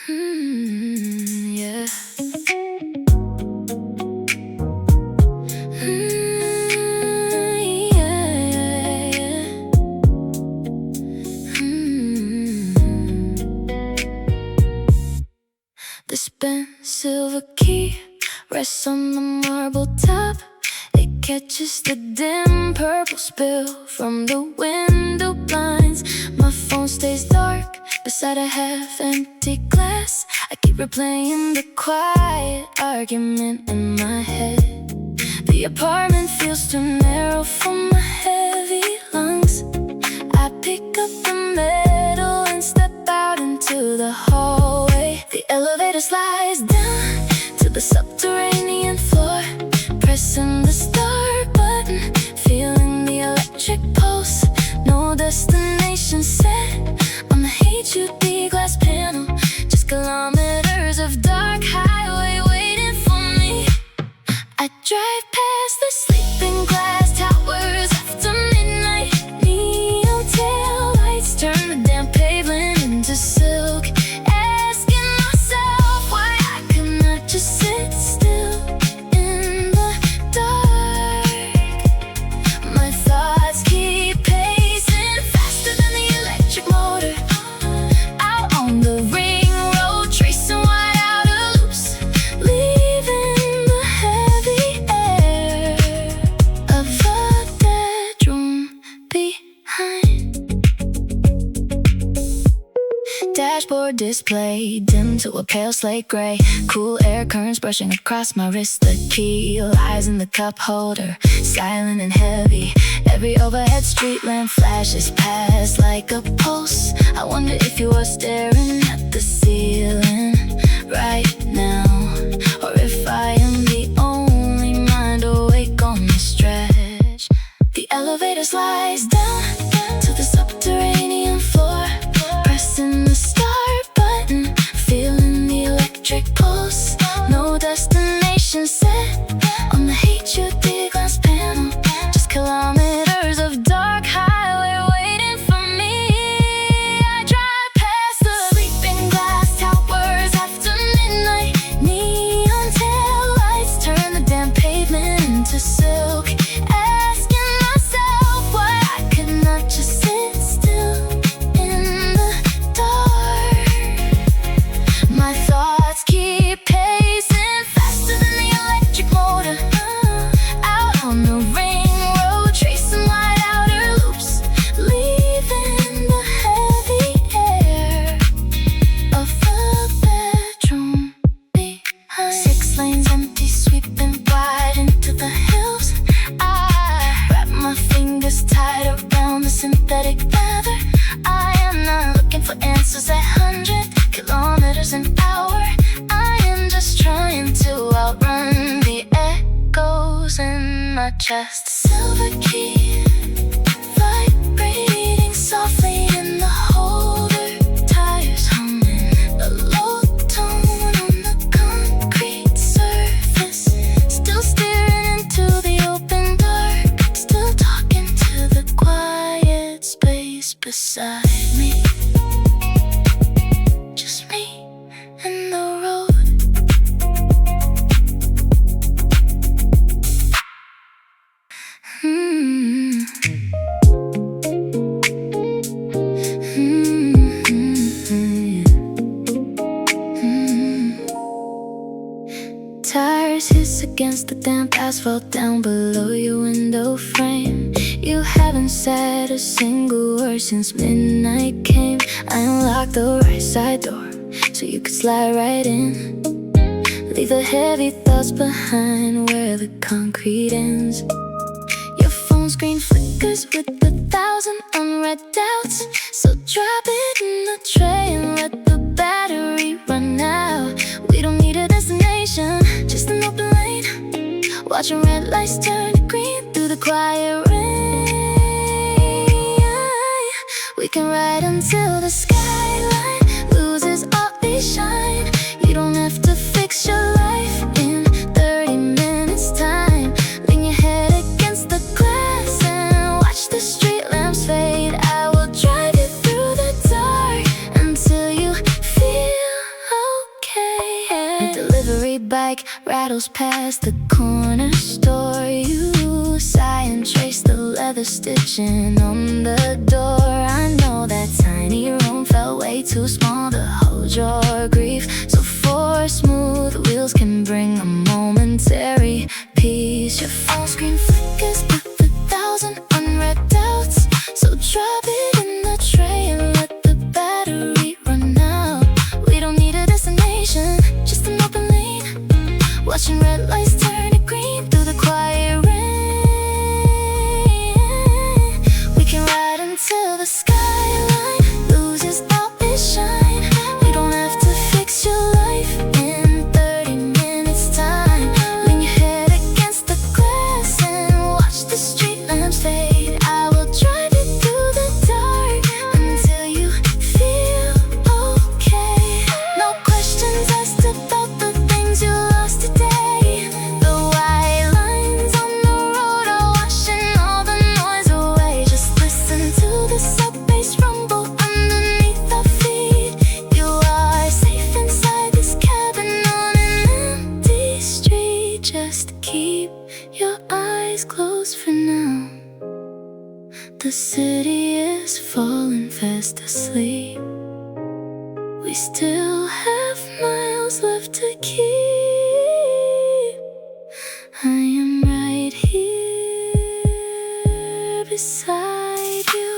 Yeah. The spent silver key rests on the marble top. It catches the dim purple spill from the window blinds. My phone stays dark beside a half-empty glass. I keep replaying the quiet argument in my head. The apartment feels too narrow for my heavy lungs. I pick up the metal and step out into the hallway. The elevator slides down to the subterranean floor. Pressing the start button, feeling the electric pulse. No destination set on the HUD glass panel. Just kilometers of dark highway waiting for me. I drive past the sleeping glass towers after midnight. Neon tail lights turn the damn pavement into silk. Asking myself why I could not just sit still in the dark. My thoughts keep pacing faster than the electric motor. Out on the ring road, tracing wide outer loops, leaving the heavy air of a bedroom behind. Dashboard display dim to a pale slate gray. Cool air currents brushing across my wrist. The key lies in the cup holder, silent and heavy. Every overhead street lamp flashes past like a pulse. I wonder if you are staring at the ceiling right now, or if I am the only mind awake on the stretch. The elevator slides down to the subterranean floor. Pressing the start button, feeling the electric pulse. No destination set on the HUD glass panel. Just kilometers of dark highway waiting for me. I drive past the sleeping glass towers after midnight. Neon tail lights turn the damn pavement into silk. Asking myself why I could not just sit still in the dark. My thoughts keep pacing faster than the electric motor. Out on the ring road, tracing wide outer loops, leaving the heavy air of a bedroom behind. 6 lanes empty, sweeping wide into the hills. I wrap my fingers tight around the synthetic leather. I am not looking for answers at 100 kilometers an hour. I am just trying to outrun the echoes in my chest. Silver key vibrating softly in the holder. Tires humming a low tone on the concrete surface. Still staring into the open dark. Still talking to the quiet space beside me. Just me and the road. Tires hiss against the damp asphalt down below your window frame. You haven't said a single word since midnight came. I unlocked the right side door so you could slide right in. Leave the heavy thoughts behind where the concrete ends. Your phone screen flickers with 1,000 unread doubts. So drop it in the tray and let the battery run out. We don't need a destination, just an open lane. Watching red lights turn to green through the quiet rain. We can ride until the skyline loses all its shine. You don't have to fix your life in 30 minutes time. Lean your head against the glass and watch the street lamps fade. I will drive you through the dark until you bike rattles past the corner store. You sigh and trace the leather stitching on the door. I know that tiny room felt way too small to hold your grief. So four smooth wheels can bring a momentary peace. Your phone screen flickers with 1,000 unread doubts. So drop it in the tray and let the battery run out. We don't need a destination, just an open lane. Watching red lights turn to green through the quiet rain. We can ride until the skyline loses all its shine. We don't have to fix your life in 30 minutes time. Lean your head against the glass and watch the street lamps fade. I will drive you through the dark until you feel okay. No questions asked about the things you lost today. The white lines on the road are washing all the noise away. Just listen to the sub-bass rumble underneath our feet. You are safe inside this cabin on an empty street. Just keep your eyes closed for now. The city is falling fast asleep. We still have miles left to keep. I am right here beside you.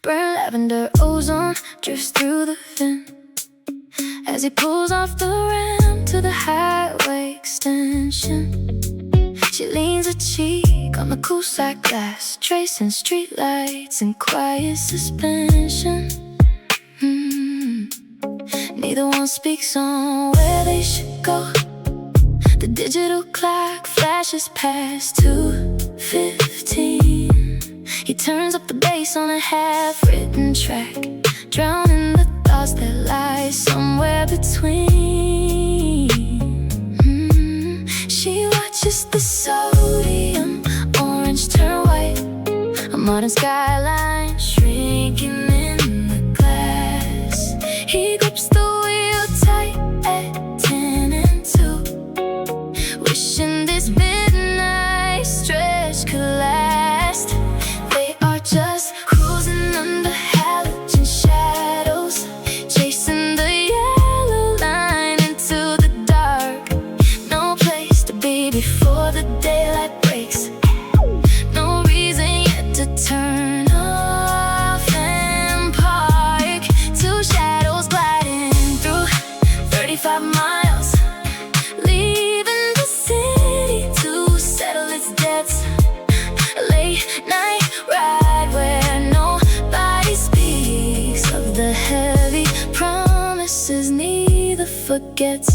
Burn lavender ozone drifts through the vent as he pulls off the ramp to the highway extension. She leans her cheek on the cool side glass, tracing streetlights in quiet suspension. Neither one speaks on where they should go. The digital clock flashes past 2:15. He turns up the bass on a half-written track, drowning the thoughts that lie somewhere between. She watches the sodium orange turn white, a modern skyline shrinking in the glass. He grips the wheel tight at 10 and 2, wishing this midnight stretch could last. They are just cruising under halogen shadows, chasing the yellow line into the dark. No place to be before the daylight breaks. No reason yet to turn off and park. Two shadows gliding through 35 miles, leaving the city to settle its debts. A late night ride where nobody speaks of the heavy promises neither forgets.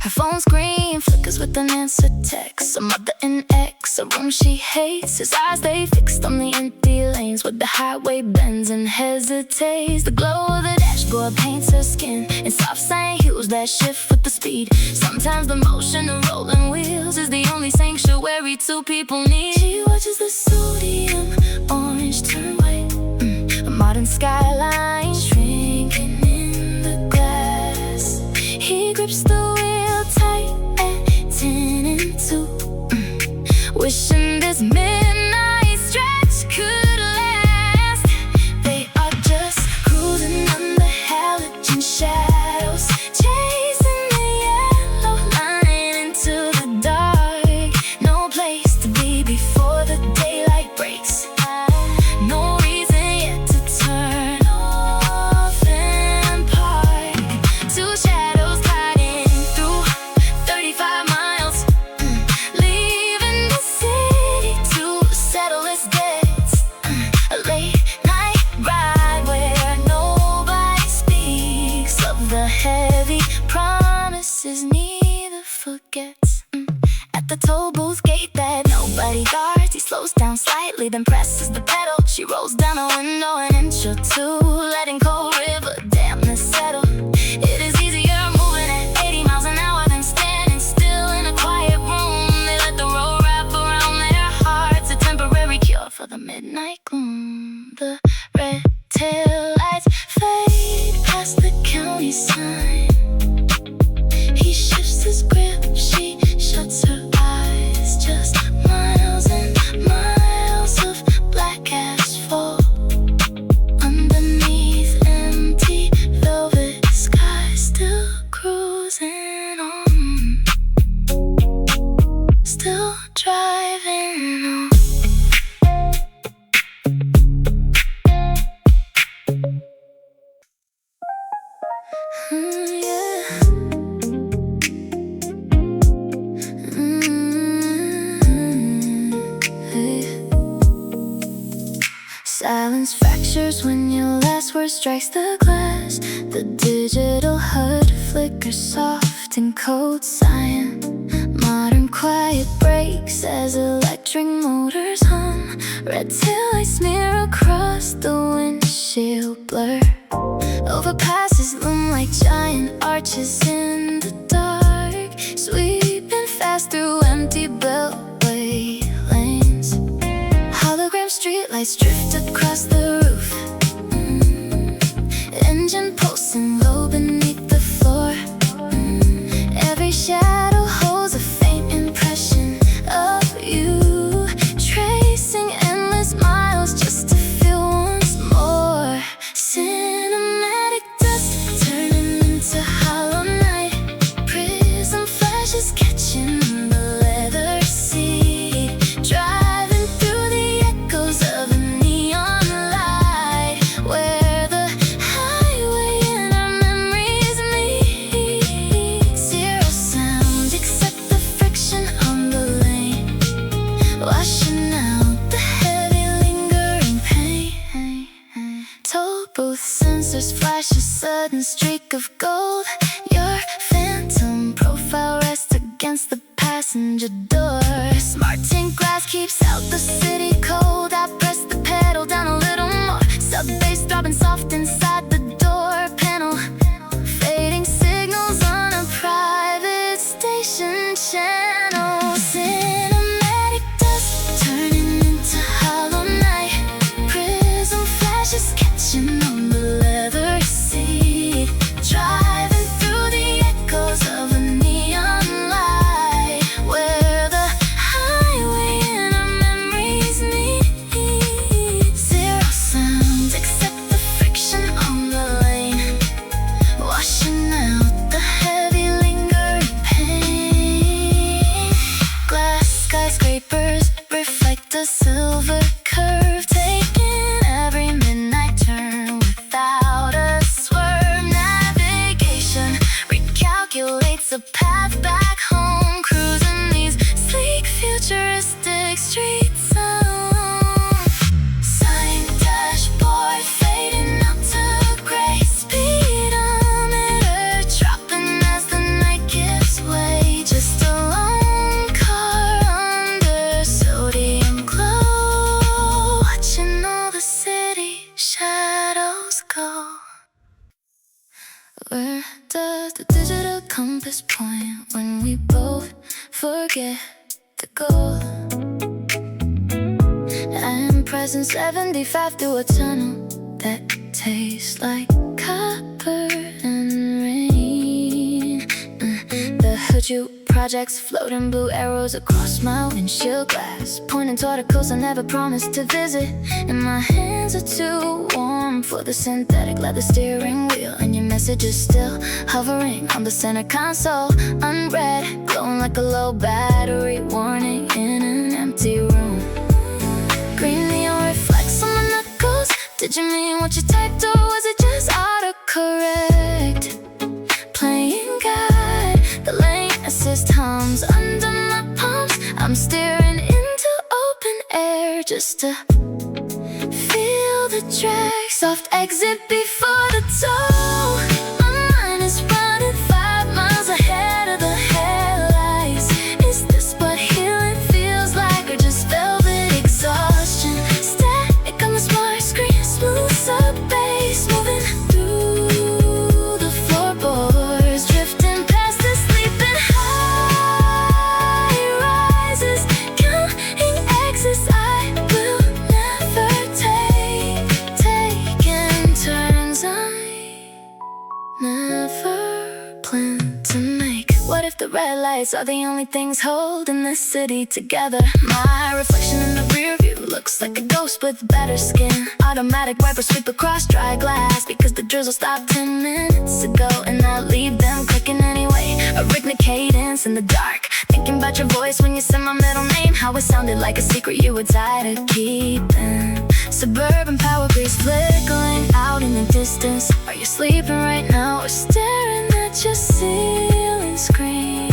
Her phone screen flickers with an answer text. A mother in X, a room she hates. His eyes, they fixed on the empty lanes where the highway bends and hesitates. The glow of the dashboard paints her skin in soft sand hues that shift with the speed. Sometimes the motion of rolling wheels is the only sanctuary two people need. She watches the sodium orange turn white, a modern skyline shrinking in the glass. He grips the wheel tight at 10 and 2, wishing this midnight stretch could last. They are just cruising under halogen shadows, chasing the yellow line into the dark. No place to be before the daylight breaks. No reason yet to turn off quickly, then presses the pedal. She rolls down a window an inch or two, letting cold river dampness settle. It is easier moving at 80 miles an hour than standing still in a quiet room. They let the road wrap around their hearts, a temporary cure for the midnight gloom. The red tail lights fade past the county sign. He shifts his grip, she shuts her eyes. Just miles and miles of black asphalt underneath empty velvet sky. Still cruising on, still driving on. Silence fractures when your last word strikes the glass. The digital HUD flickers soft in code cyan. Modern quiet breaks as electric motors hum. Red taillights smear across the windshield blur. Overpasses loom like giant arches in the dark, sweeping fast through empty beltway lanes. Hologram streetlights drift across the roof. Engine pulsing low beneath the floor. Every shadow holds a faint impression of you, tracing endless miles just to feel once more. Cinematic dust turning into hollow night. Prism flashes catching the leather seat. Driving through the echoes of a neon light, where the highway and our memories meet. Zero sound except the friction on the lane, washing out the heavy lingering pain. Toll booth sensors flash a sudden streak of gold. Your phantom profile rests against the passenger door. Smart tint glass keeps out the city cold. I press the pedal down a little more. Sub bass throbbing soft inside the door panel. Fading signals on a private station channel. Cinematic dust turning into hollow night. Prism flashes catching on the leather seat. Driving through the echoes of a neon light, where the highway and our memories meet. Zero sounds except the friction on the lane, washing out the heavy lingering pain. Glass skyscrapers reflect a silver curve, taking every midnight turn without a swerve. Navigation recalculates a path back home, cruising these sleek futuristic streets alone. Sign dashboard fading out to gray. Speedometer dropping as the night gives way. Just a lone car under sodium glow, watching all the city shadows go. Where does the digital compass point when we both forget the goal? I'm pressing 75 through a tunnel that tastes like copper and rain. The Halogen projects floating blue arrows across my windshield glass, pointing toward a coast I never promised to visit. And my hands are too warm for the synthetic leather steering wheel, and your message is still hovering on the center console, unread, glowing like a low battery warning in an empty room. Green neon reflects on my knuckles. Did you mean what you typed, or was it just autocorrect? Playing guide, the lane assist hums under my palms. I'm staring into open air just to feel the drag. Soft exit before the toll. My mind is running 5 miles ahead of the headlights. Is this what healing feels like, or just velvet exhaustion? red lights are the only things holding this city together. My reflection in the rear view looks like a ghost with better skin. Automatic wipers sweep across dry glass because the drizzle stopped 10 minutes ago, and I leave them clicking anyway. A rhythmic cadence in the dark, thinking about your voice when you said my middle name. How it sounded like a secret you were tired of keeping. Suburban power grids flickering out in the distance. Are you sleeping right now or staring at your ceiling screen?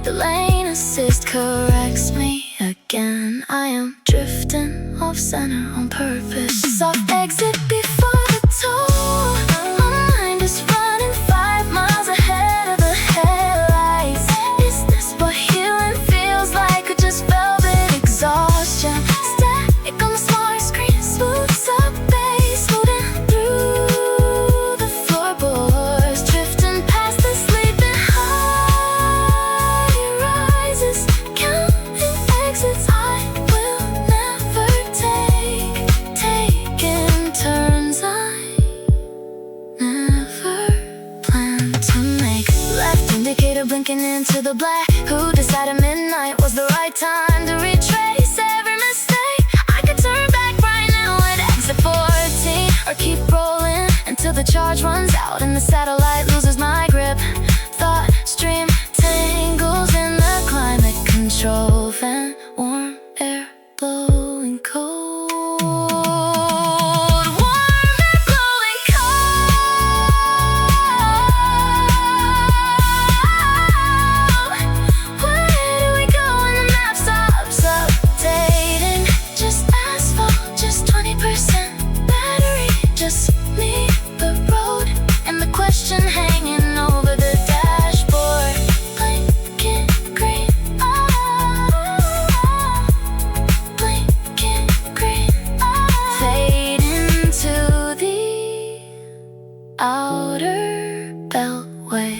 The lane assist corrects me again. I am drifting off center on purpose. Soft exit before the toll. My mind is running 5 miles ahead of the headlights. Is this what healing feels like, or just velvet exhaustion? Static on the smart screen, smooth up bass, moving through the floorboards, drifting past the sleeping high rises, counting exits I will never take, taking turns I never planned to make. Left indicator blinking into the black. Who decided midnight was the right time to retrace every mistake? I could turn back right now at exit 14, or keep rolling until the charge runs out and the satellite loses my grip. Thought stream tangles in the climate control fan, warm air blowing cold. Warm air blowing cold. Where do we go when the map stops updating? Just asphalt, just 20% battery, just me, the road, and the question hanging over the dashboard. Blinking green, blinking green, fading to the outer beltway.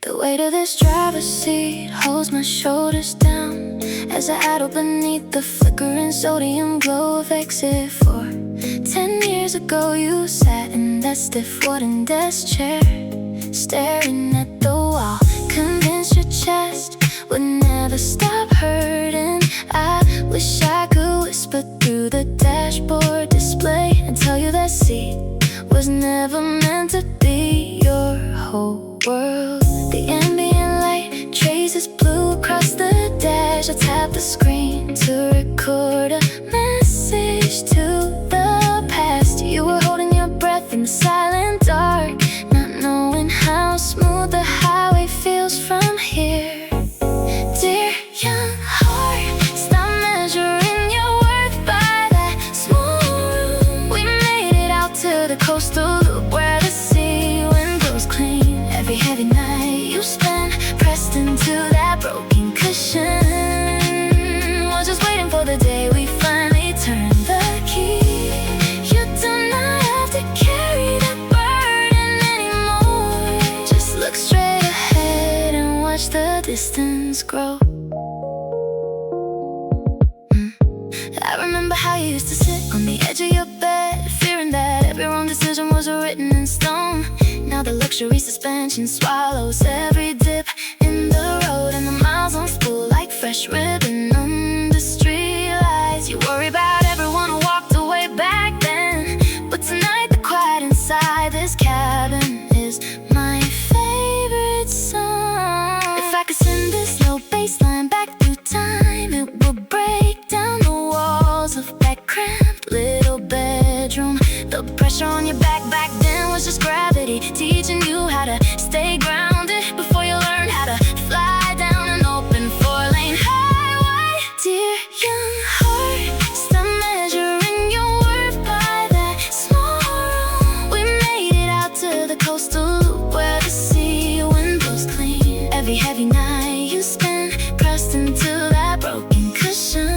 The weight of this driver's seat holds my shoulders down as I idle beneath the flickering sodium glow of exit 4. 10 years ago you sat in that stiff wooden desk chair, staring at the wall, convinced your chest would never stop hurting. I wish I could whisper through the dashboard display and tell you that seat was never meant to be your whole world. The ambient light traces blue across the dash. I tap the screen to record a message to the past. You were holding your breath in the silent dark, not knowing how smooth the highway feels from here. Dear young heart, stop measuring your worth by that small room. We made it out to the coastal loop where the sea wind blows clean. Every heavy night you spend pressed into that broken cushion was just waiting for the day we finally turn the key. You do not have to carry that burden anymore. Just look straight ahead and watch the distance grow. I remember how you used to sit on the edge of your bed, fearing that every wrong decision was written in stone. Now the luxury suspension swallows every dip in the road, and the miles on spool like fresh ribbon under street lights. You worry about everyone who walked away back then, but tonight the quiet inside this cabin is my favorite song. If I could send this low bass line back through time, it would break down the walls of that cramped little bedroom. The pressure on your back then was just gravity, teaching you how to stay grounded before you learn how to fly down an open 4-lane highway. Dear young heart, stop measuring your worth by that small room. We made it out to the coastal loop where the sea wind blows clean. Every heavy night you spent pressed into that broken cushion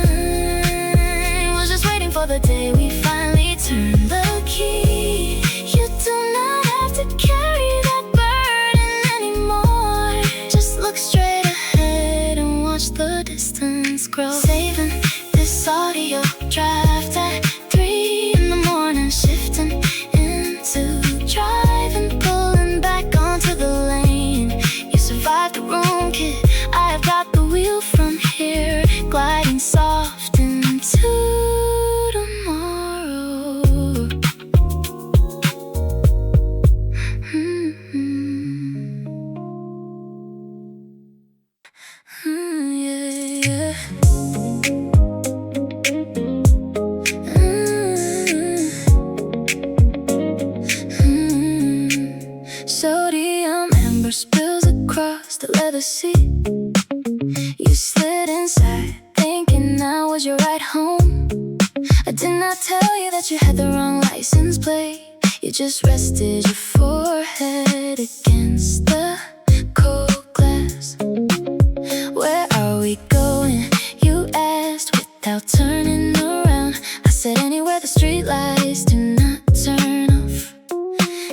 was just waiting for the day we finally turn the key. You do not have to carry that burden anymore. scroll. Saving this audio draft at 3 in the morning, shifting into driving, pulling back onto the lane. You survived the room, kid. I have got the wheel from here, gliding soft into tomorrow. Yeah. Sodium amber spills across the leather seat. You slid inside, thinking I was your ride home. I did not tell you that you had the wrong license plate. You just rested your forehead against the cold glass. Where are we going? You asked without turning around. I said anywhere the street lights do not turn off.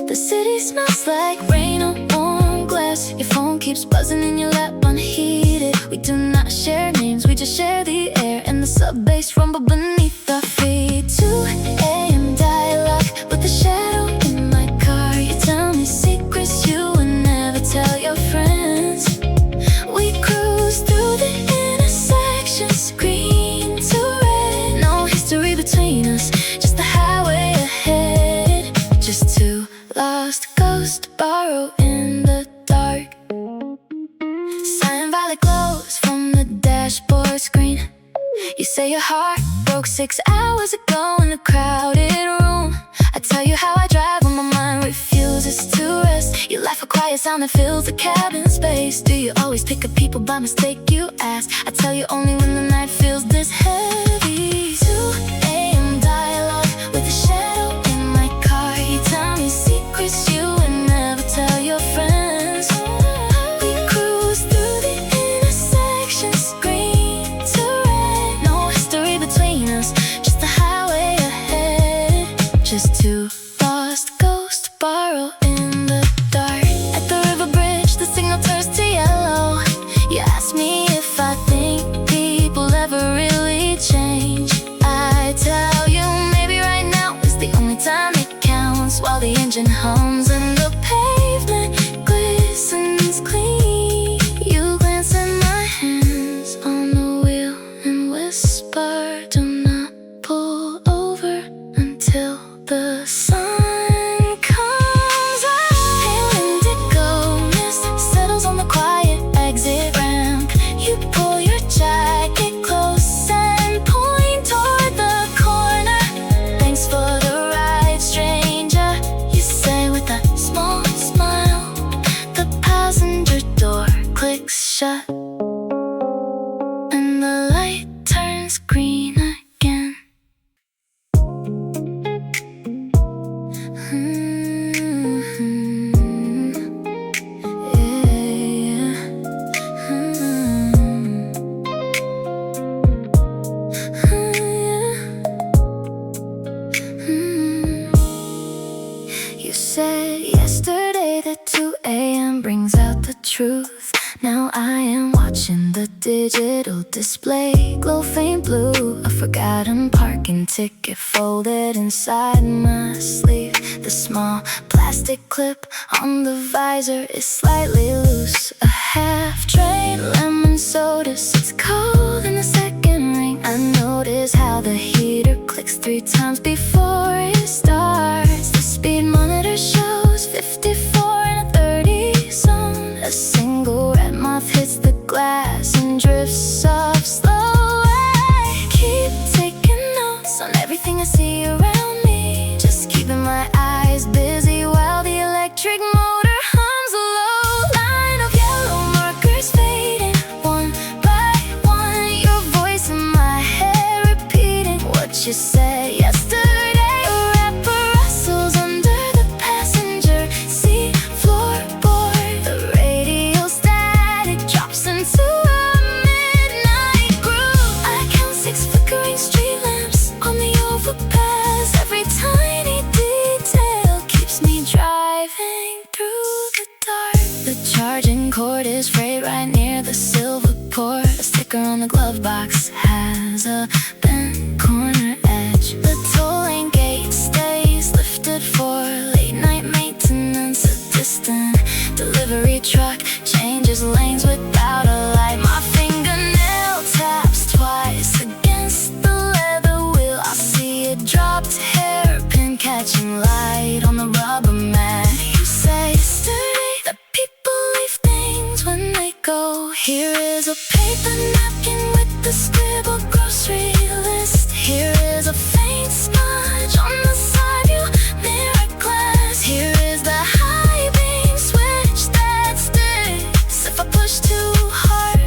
The city smells like rain on warm glass. Your phone keeps buzzing in your lap unheeded. We do not share names, we just share the air and the sub-bass rumble beneath our feet. 2 a.m. dialogue with the shadow in my car. You tell me secrets you would never tell your friends. We cruise through the intersections, green to red. No history between us, just the highway ahead. Just two lost ghosts borrow in the dark. Silent violet glows from the dashboard screen. You say your heart broke 6 hours ago in a crowded room. I tell you how I drive when my mind refuses to rest. You laugh a quiet sound that fills the cabin space. Do you always pick up people by mistake, you ask? I tell you only when the night feels this heavy. 2 a.m. dialogue with a shadow in my car. You tell me secrets you would never tell your friends. We cruise through the intersections, green to red. No history between us, just the highway ahead. Just two lost ghosts borrow in the dark. At the river bridge, the signal turns to yellow. You ask me if I think people ever really change. I tell you maybe right now is the only time it counts. While the engine hums and the pavement glistens clean, you glance at my hands on the wheel and whisper, do not pull over until the sun comes out. Pale indigo mist settles on the quiet exit ramp. You pull your jacket close and point toward the corner. Thanks for the ride, stranger, you say with a small smile. The passenger door clicks shut and the light turns green again. You said yesterday that 2 a.m. brings out the truth. Now I am watching the digital display glow faint blue. A forgotten parking ticket folded inside my sleeve. The small plastic clip on the visor is slightly loose. A half-drained lemon soda sits cold in the second ring. I notice how the heater clicks 3 times before it starts. The speed monitor shows 54 in a 30 zone. A single red moth hits the glass and drifts off slow. I keep taking notes on everything I see around me, just keeping my eyes busy while the electric motor hums a low line of yellow markers fading one by one. Your voice in my head repeating what you said yesterday. A wrapper rustles under the passenger seat floorboard. The radio static drops into a midnight groove. I count 6 flickering street lamps on the overpass. Every tiny detail keeps me driving through the dark. The charging cord is frayed right near the silver port. A stick sticker on the glove box has a bent corner edge. The tolling gate stays lifted for late night maintenance. A distant delivery truck changes lanes without a light. My fingernail taps twice against the leather wheel. I see a dropped hairpin catching light on the rubber mat. You say it's sturdy, that people leave things when they go. Here is a paper napkin with the scribbled grocery list. Here is a faint smudge on the side view mirror glass. Here is the high beam switch that sticks if I push too hard.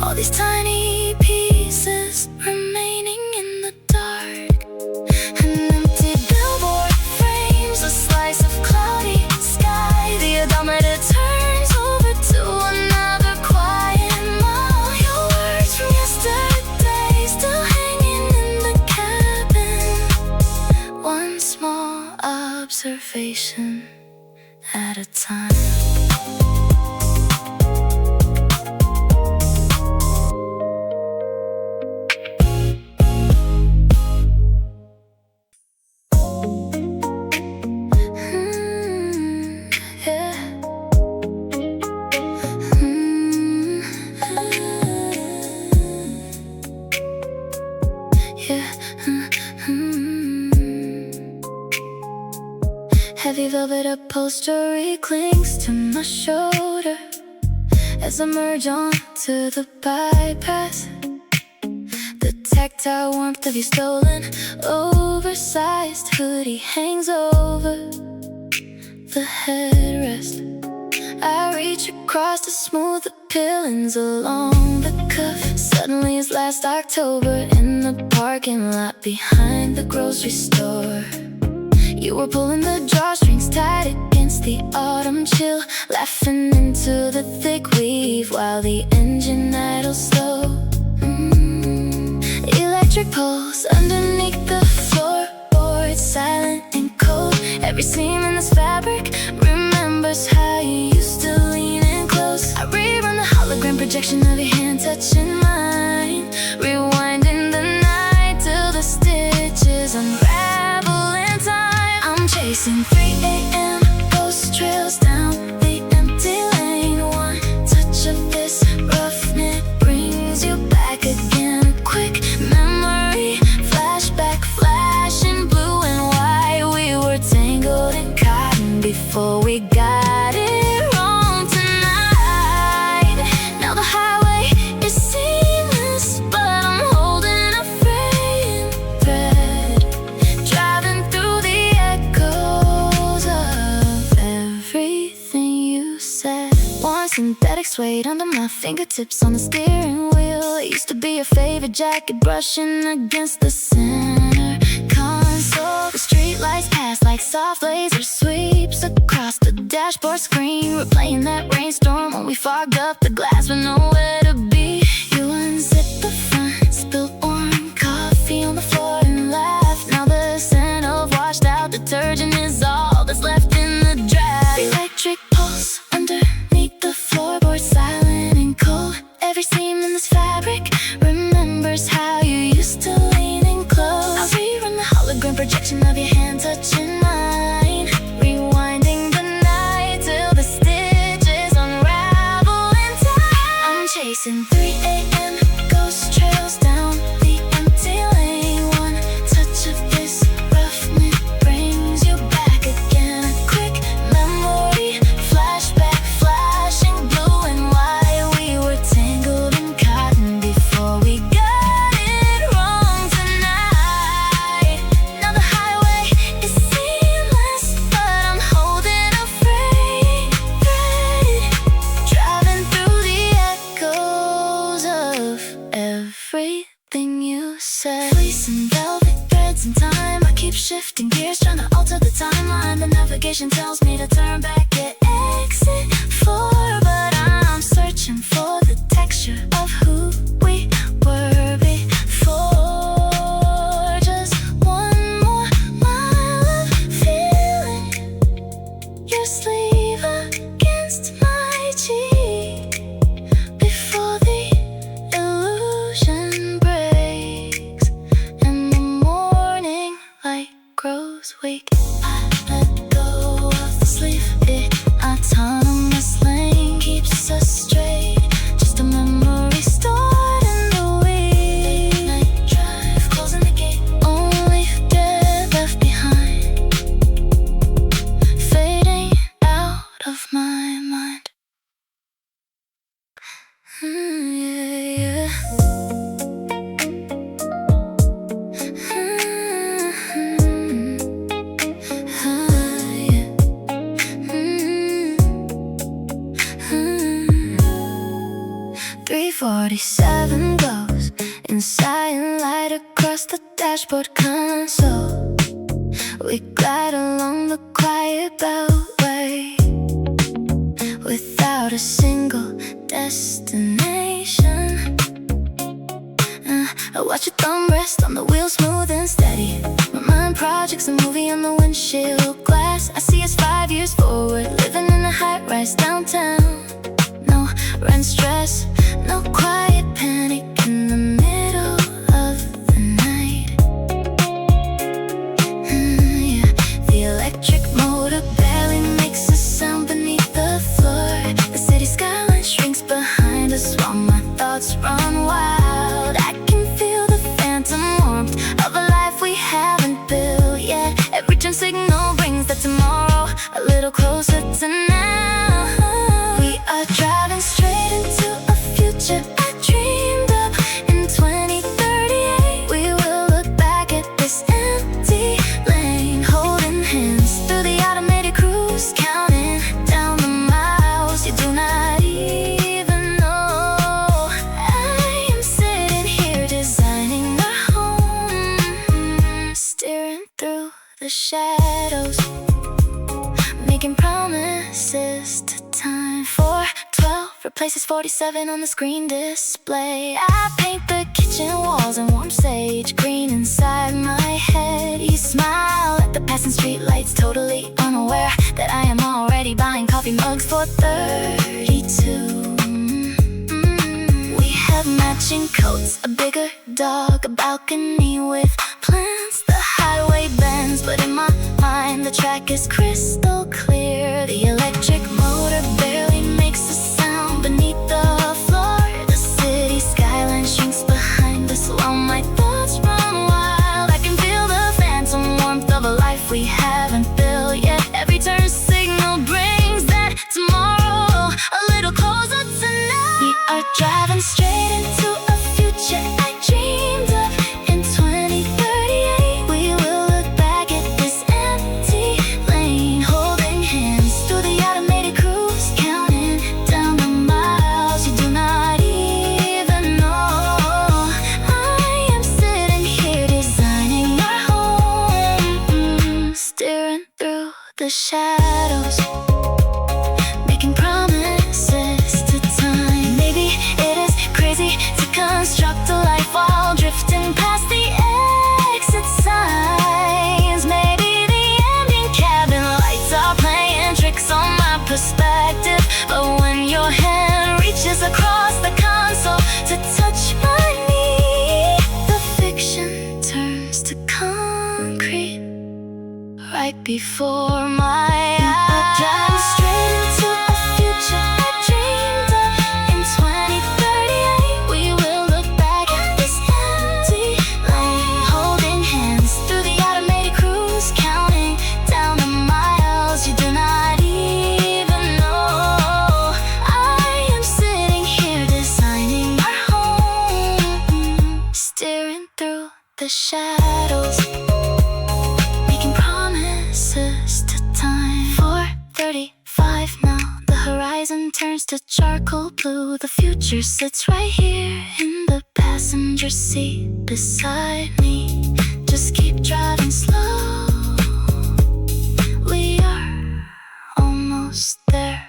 All these tiny pieces remaining in the dark. An empty billboard frames a slice of cloudy sky. The odometer turns over to another quiet mile. Your words from yesterday still hanging in the cabin. One small observation at a time. Heavy velvet upholstery clings to my shoulder as I merge onto the bypass. The tactile warmth of your stolen, oversized hoodie hangs over the headrest. I reach across to smooth the peelings along the cuff. Suddenly it's last October in the parking lot behind the grocery store. You were pulling the drawstrings tight against the autumn chill, laughing into the thick weave while the engine idles slow. Electric pulse underneath the floorboard, silent and cold. Every seam in this fabric remembers how you used to lean in close. I rerun the hologram projection of your hand touching mine, rewinding the night till the stitches unravel in time. Chasing 3 a.m. ghost trails down the empty lane. One touch of this roughneck brings you back again. A quick memory, flashback, flashing blue and white. We were tangled in cotton before we got it wrong tonight. Now the highway is seamless, but I'm holding a fraying thread, driving through the synthetic suede under my fingertips on the steering wheel. It used to be your favorite jacket brushing against the center console. The streetlights pass like soft laser sweeps across the dashboard screen, replaying that rainstorm when we fogged up the glass with nowhere to be. You unzipped the front, spilled warm coffee on the floor and laughed. Now the scent of washed out detergent is all that's left in the draft. Electric pulse underneath the floorboard, silent and cold. Every seam in this fabric remembers how you used to lean in close. I'll rerun the hologram projection of your hand touching mine, rewinding the night till the stitches unravel in time. I'm chasing 3 a.m. ghost trails down the empty lane. One touch of this roughneck brings you back again. A quick memory, flashback, flashing blue and white. We were tangled in cotton before we got it wrong tonight. Now the highway is seamless, but I'm holding a frayed thread, driving through the echoes of everything you said. Fleece and velvet threads in time. I keep shifting gears, trying to alter the timeline. The navigation tells me to turn back at exit 4, but I'm searching for the texture of who we were before. Just one more mile of feeling your sleeve against my cheek before the illusion Yeah, yeah. 347 glows in cyan light across the dashboard console. We glide along the quiet beltway without a single destination. I watch your thumb rest on the wheel, smooth and steady. My mind projects a movie on the windshield glass. I see us 5 years forward, living in a high-rise downtown. No rent stress, no quiet panic in the middle of the night. Yeah. The electric motor barely makes a sound beneath the floor. The city skyline shrinks behind us while my thoughts run wild. I can feel the phantom warmth of a life we haven't built yet. Every turn signal brings that tomorrow a little closer to now. We are driving straight into a future I dreamed of. In 2038 we will look back at this empty lane, holding hands through the automated cruise, counting down the miles you do not even know. I am sitting here designing our home, steering through the shadows, making promises to time. 412 replaces 47 on the screen display. I paint the kitchen walls in warm sage green inside my head. You smile at the passing street lights, totally unaware that I am already buying coffee mugs for 32. We have matching coats, a bigger dog, a balcony with plants. The highway bends, but in my mind the track is crystal clear. The electric motor barely makes a sound beneath the floor. The city skyline shrinks behind us while my thoughts run wild. I can feel the phantom warmth of a life we haven't built yet. Every turn signal brings that tomorrow a little closer to now. We are driving straight into a future I dreamed of. In 2038 we will look back at this empty lane, holding hands through the automated cruise, counting down the miles you do not even know. I am sitting here designing our home, steering through the shadows, making promises to time. Maybe it is crazy to construct a life while drifting past the exit signs. Maybe the ambient cabin lights are playing tricks on my perspective, but when your hand reaches across the console to touch my knee, the fiction turns to concrete right before my eyes. Driving straight into a future I dreamed of. In 2038 we will look back at this empty lane, holding hands through the automated cruise, counting down the miles you do not even know. I am sitting here designing our home, steering through the shadows, making promises to time. 4:35 now, the horizon turns to charcoal blue. The future sits right here in the passenger seat beside me. Just keep driving slow, we are almost there.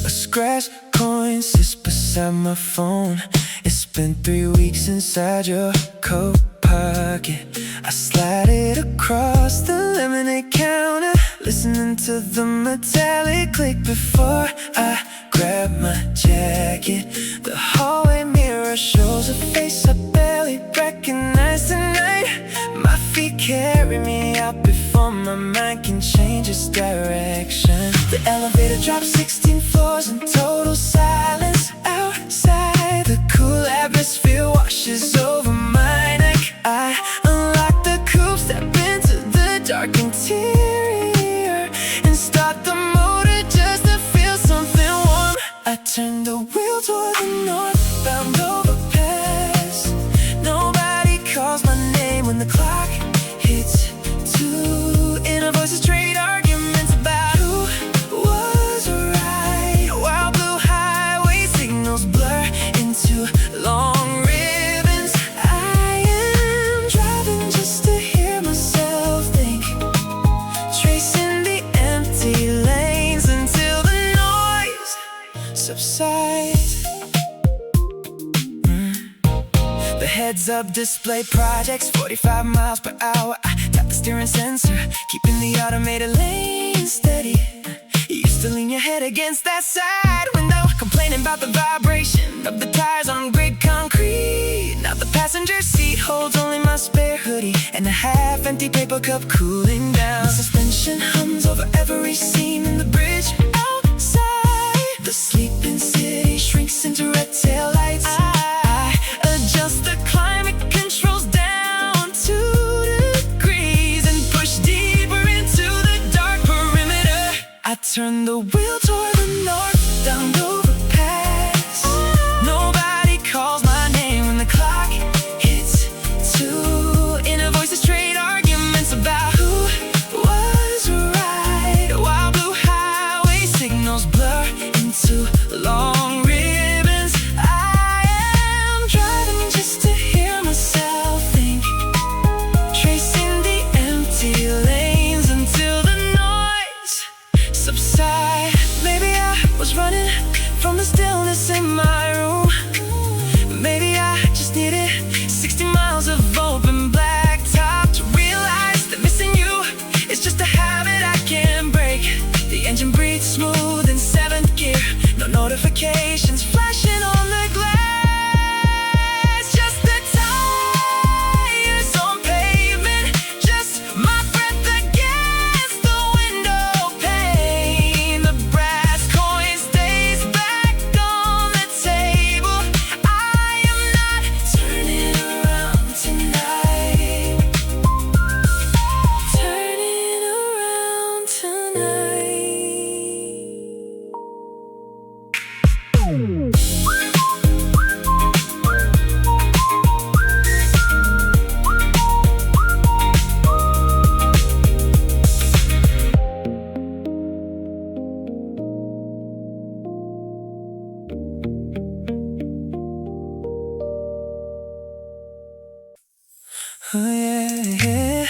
A scratch coin sits beside my phone. It's been 3 weeks inside your coat pocket. I slide it across the lemonade counter, listening to the metallic click before I grab my jacket. The hallway mirror shows a face I barely recognize tonight. My feet carry me out before my mind can change its direction. The elevator drops 16 floors in total silence outside. The cool atmosphere washes over my neck. I unlock the coupe, step into the dark interior, and start the motor just to feel something warm. I turn the wheel toward the northbound overpass. Nobody calls my name when the clock hits 2. Inner voices trade arguments about who was right, while blue highway signals blur into long ribbons. I am driving just to hear myself think, tracing the empty lanes until the noise subsides. The heads-up display projects 45 miles per hour. I tap the steering sensor, keeping the automated lane steady. You used to lean your head against that side window, complaining about the vibration of the tires on grid concrete. Now the passenger seat holds only my spare hoodie and a half-empty paper cup cooling down. The suspension hums over every scene in the bridge outside. The sleeping city shrinks into red tail lights. I adjust the climate controls down 2 degrees and push deeper into the dark perimeter. I turn the wheel toward the north, down overpass. Nobody calls my name when the clock hits 2. Inner voices trade arguments about who was right, while blue highway signals blur into long ribbons. I am driving just to hear myself think, tracing the empty lanes until the noise subside. Maybe I was running from the stillness in my room. Maybe I just needed 60 miles of open blacktop to realize that missing you is just a habit I can't break. The engine breathes smooth in 7th gear, no notifications flashing on the glass. Just the tires on pavement, just my breath against the window pane. The brass coin stays back on the table. I am not turning around tonight. Turning around tonight. Oh yeah, yeah.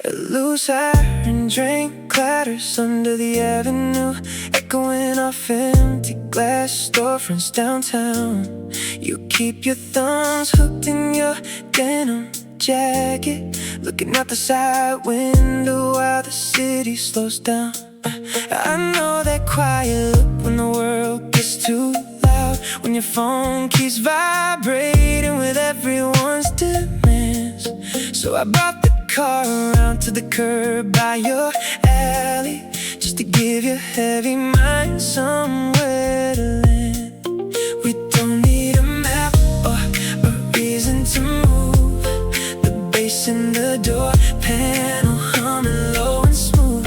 A loose siren drain clatters under the avenue, echoing off empty glass storefronts downtown. You keep your thumbs hooked in your denim jacket, looking out the side window while the city slows down. I know that quiet look when the world gets too loud, when your phone keeps vibrating with everyone's demands. So I brought the car around to the curb by your alley, just to give your heavy mind somewhere to land. We don't need a map or a reason to move. The bass in the door panel humming low and smooth.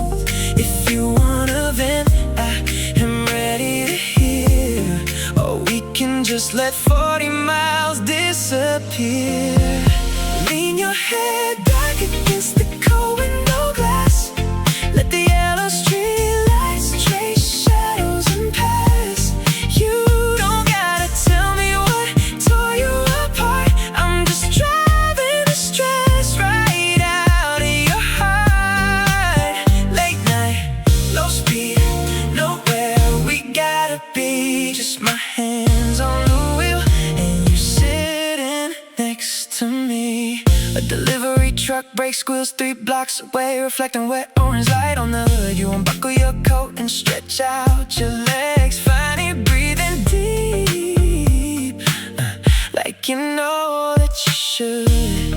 If you wanna vent, I am ready to hear, or we can just let 40 miles disappear. Lean your head back against the cold window glass, let the yellow street lights trace shadows and pass. You don't gotta tell me what tore you apart. I'm just driving the stress right out of your heart. Late night, low speed, nowhere we gotta be. Just my hands on the wheel and you sitting next to me. A delivery truck brake squeals 3 blocks away, reflecting wet orange light on the hood. You unbuckle your coat and stretch out your legs, finally breathing deep, like you know that you should.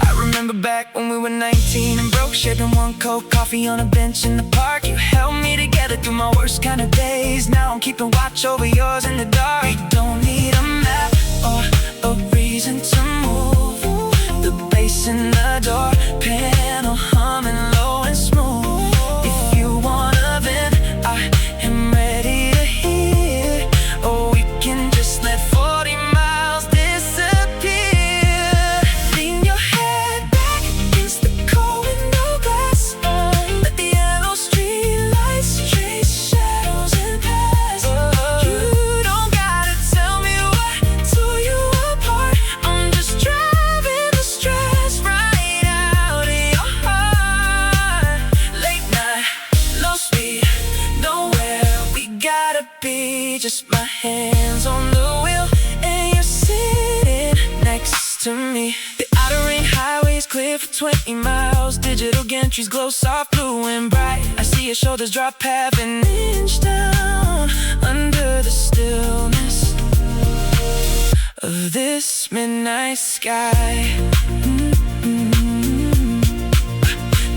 I remember back when we were 19 and broke, sharing one cold coffee on a bench in the park. You held me together through my worst kind of days. Now I'm keeping watch over yours in the dark. We don't need a map or a reason to move. The bass in the door panel humming low and smooth. If you wanna vent, I am ready to hear. Or we can just let 40 miles disappear. Lean your head back against the cold window glass. Let the yellow street lights chase shadows and pass. You don't gotta tell me what tore you apart. I'm just driving the stress right out of your heart. Late night, low speed, nowhere we gotta be. Just my hands on the wheel and you're sitting next to me. The outer ring highway is clear for 20 miles. Digital gantries glow soft blue and bright. I see your shoulders drop half an inch down under the stillness of this midnight sky.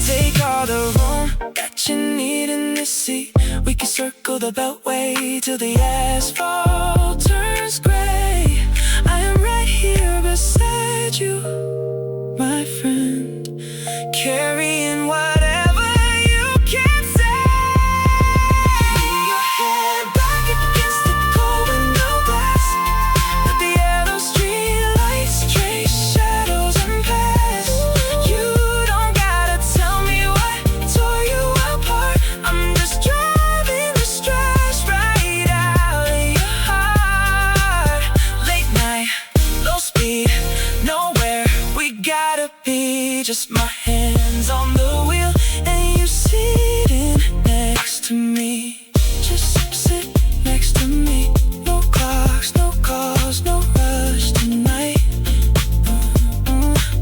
Take all the room that you need in this seat. We can circle the beltway till the asphalt turns gray. I am right here beside you, my friend, carrying whatever you can say. Lean your head back against the cold window glass. Let the yellow street lights trace shadows and pass. You don't gotta tell me what tore you apart. I'm just driving the stress right out of your heart. Late night, low speed, nowhere we gotta be. Just my hands on the wheel and you sitting next to me. Just sit next to me. No clocks, no calls, no rush tonight.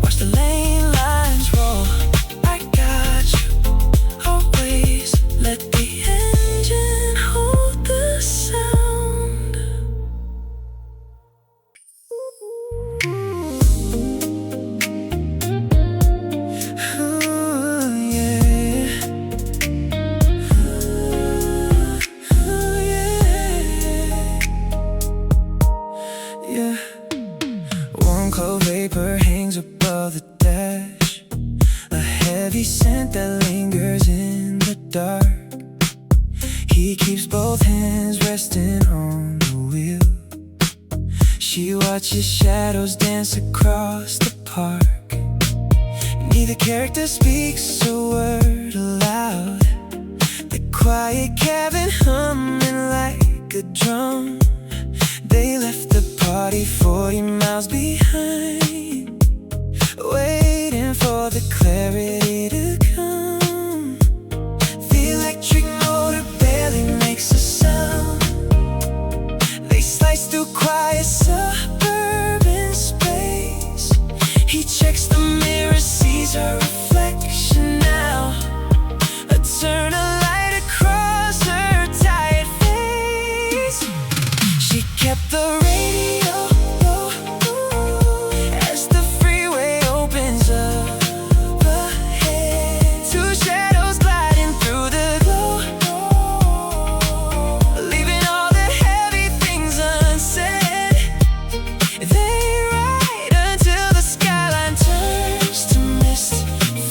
Watch the lane lines roll. I got you always. Let the engine hold the sound. Yeah. Warm cold vapor hangs above the dash, a heavy scent that lingers in the dark. He keeps both hands resting on the wheel. She watches shadows dance across the park. Neither character speaks a word aloud. The quiet cabin humming like a drum. They left the party 40 miles behind, waiting for the clarity to come. The electric motor barely makes a sound. They slice through quiet suburban space. He checks the mirror, sees her reflection now. Turn a light across her tired face. She kept the radio low as the freeway opens up ahead. Two shadows gliding through the glow, leaving all the heavy things unsaid. They ride until the skyline turns to mist,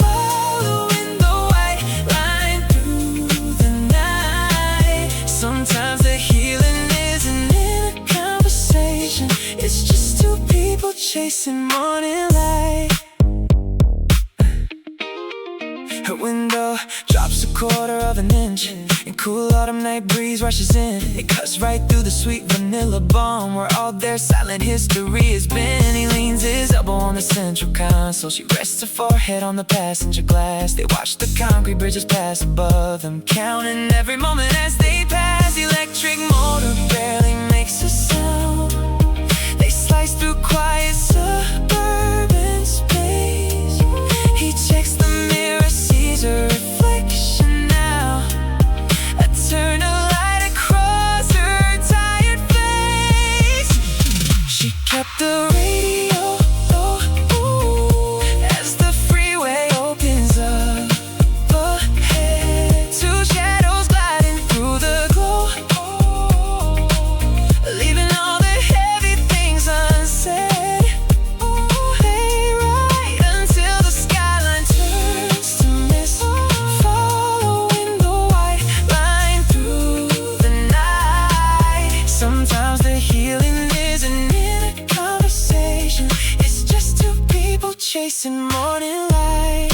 following the white line through the night. Sometimes the healing isn't in a conversation. It's just two people chasing morning light. Her window drops a quarter of an inch, and cool autumn night breeze rushes in. It cuts right through the sweet vanilla bomb where all their silent history has been. He leans his elbow on the central console. She rests her forehead on the passenger glass. They watch the concrete bridges pass above them, counting every moment as they pass. The electric motor barely makes a sound. They slice through quiet suburban space. He checks the mirror, sees her reflection now. I turn a light across her tired face. She kept the radio low as the freeway warning light.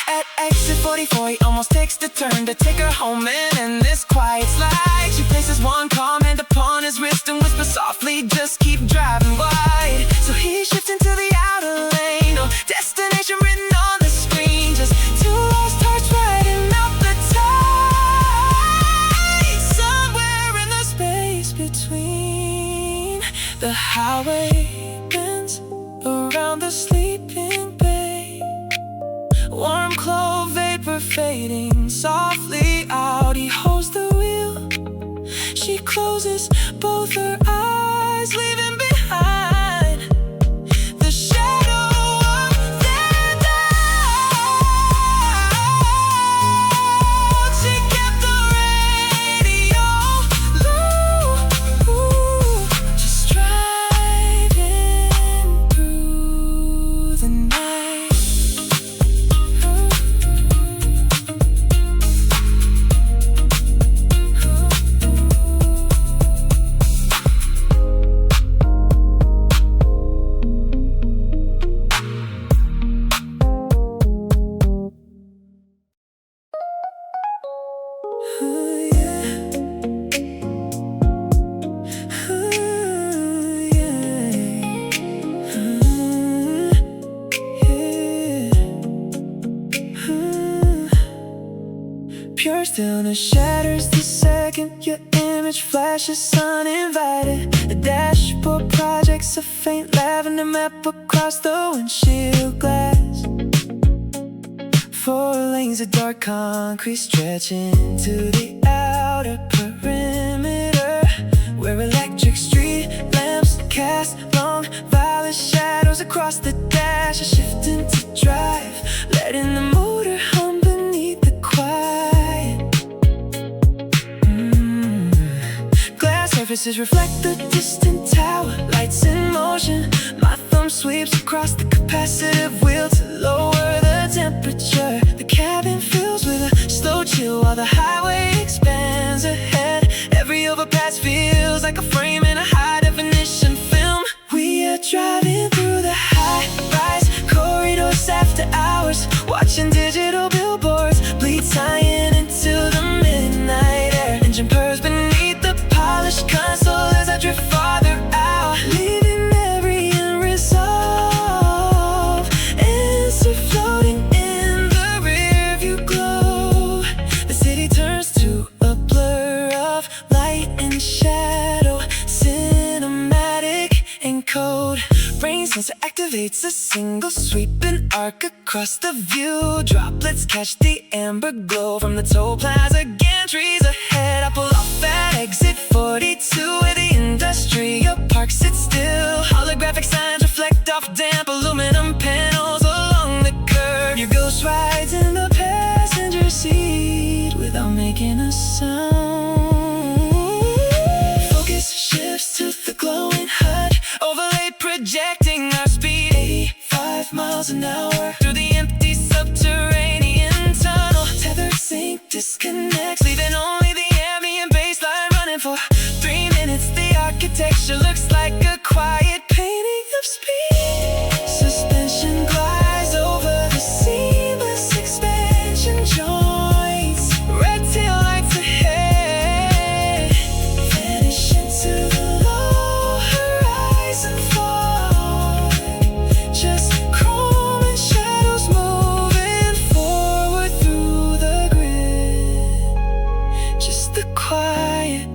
At exit 44, he almost takes the turn to take her home, and in this quiet slide, she places one calm hand upon his wrist and whispers softly, just keep driving wide. So he shifts into the outer lane, no destination written on the screen, just two lost hearts riding out the tide. Somewhere in the space between, the highway bends around the sleeping bay. Warm clove vapor fading softly out. He holds the wheel. She closes both her eyes, leaving behind the shadow of their doubt. She kept the radio low, just driving through the night. Pure stillness shatters the second your image flashes uninvited. The dashboard projects a faint lavender map across the windshield glass. 4 lanes of dark concrete stretching to the outer perimeter, where electric street lamps cast long violet shadows across the dash. I shift into drive, letting the motor hum beneath the quiet. Glass surfaces reflect the distant tower, lights in motion. My thumb sweeps across the capacitive wheel to lower the temperature. The cabin fills with a slow chill while the highway expands ahead. Every overpass feels like a frame in a high-definition film. We are driving through the high-rise corridors after hours, watching digital billboards bleed tying into the midnight air. Engine purrs beneath the polished console as I drift farther out, leaving every unresolved answer floating in the rearview glow. The city turns to a blur of light and shadow, cinematic and code. Brain sensor activates a single sweeping arc across the view. Droplets catch the amber glow from the toll plaza gantries ahead. I pull off at exit 42 where the industrial park sits still. Holographic signs reflect off damp aluminum panels along the curb. Your ghost rides in the passenger seat without making a sound. Focus shifts to the glowing HUD, overlaid projecting our speed 85 miles an hour through the empty subterranean tunnel. Tethered sync disconnects, leaving only the ambient bassline running for 3 minutes. The architecture looks like a quiet painting of speed. Suspension glides over the seamless expansion joints. Red tail lights ahead vanish into the low horizon fog. Just chrome and shadows moving forward through the grid. Just the quiet,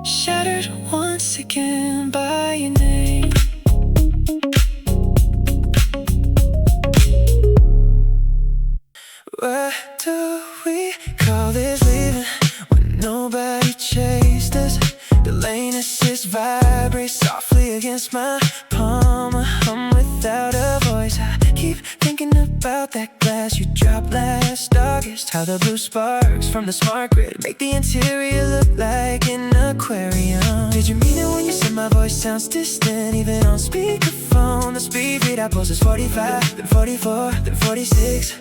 shattered once again by your name. Where do we call this living when nobody chased us? The lane assist vibrates softly against my palm. I hum without a voice. I keep thinking about that glass you dropped last August. How the blue sparks from the smart grid make the interior look like an aquarium. Did you mean it when you said my voice sounds distant? Even on speakerphone, the speed read I post is 45, then 44, then 46.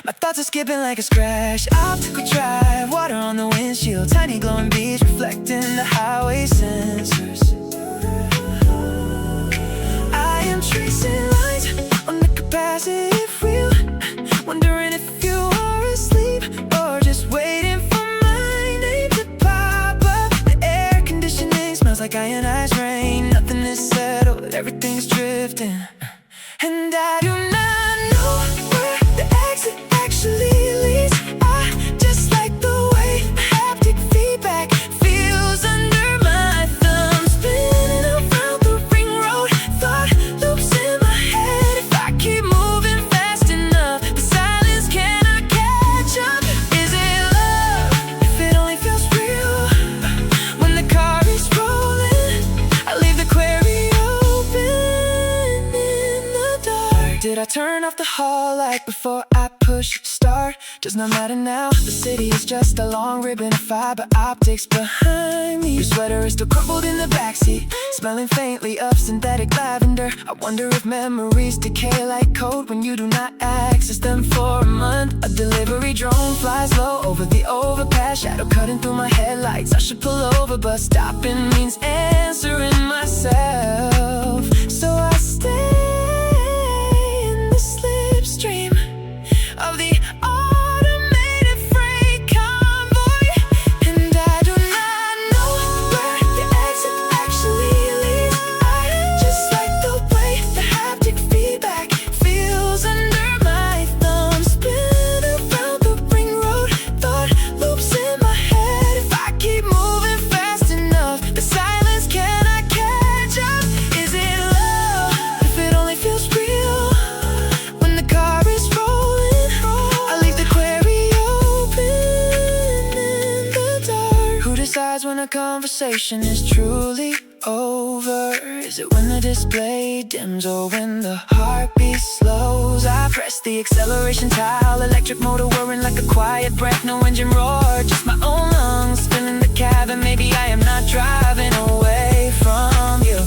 My thoughts are skipping like a scratch. Optical drive, water on the windshield, tiny glowing beads reflecting the highway sensors. like ionized rain. Nothing is settled, everything's drifting. And I do not know where the exit actually leads. I just like the way haptic feedback feels under my thumb. Spinning around the ring road, thought loops in my head. If I keep moving fast enough, the silence cannot catch up. Is it love? If it only feels real. When the car is rolling, I leave the query open in the dark. Did I turn off the hall light before I push start? Does not matter now. The city is just a long ribbon of fiber optics behind me. Your sweater is still crumpled in the backseat, smelling faintly of synthetic lavender. I wonder if memories decay like code when you do not access them for a month. A delivery drone flies low over the overpass, shadow cutting through my headlights. I should pull over, but stopping means answering myself. So I stay in the slipstream of the automated freight convoy. And I do not know where the exit actually leads. I just like the way the haptic feedback feels under my thumb. Spin around the ring road, thought loops in my head. If I keep moving fast enough, the silence cannot catch up. Is it love? If it only feels real. When the car is rolling, I leave the query open in the dark. Who decides when a conversation is truly over? Is it when the display dims or when the heartbeat slows? I press the acceleration tile, electric motor whirring like a quiet breath. No engine roar, just my own lungs filling the cabin. Maybe I am not driving away from you.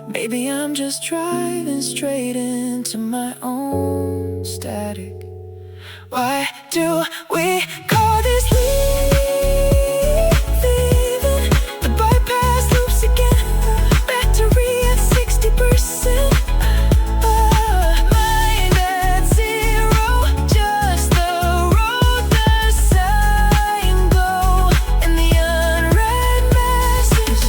Maybe I'm just driving straight into my own static. Why do we call this leaving? The bypass loops again, battery at 60%. Mind at zero, just the road, the sign glow, and the unread message.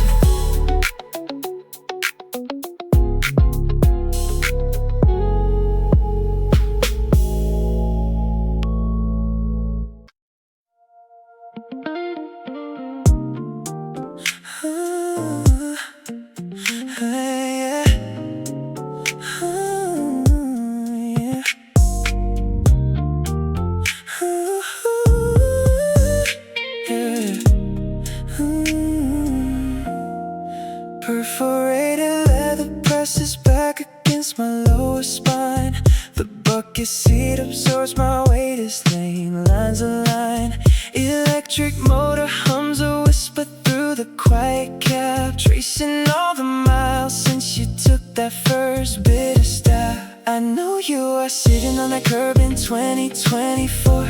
Perforated leather presses back against my lower spine. The bucket seat absorbs my weight as lane lines align. Electric motor hums a whisper through the quiet cab, tracing all the miles since you took that first bit of step. I know you are sitting on that curb in 2024,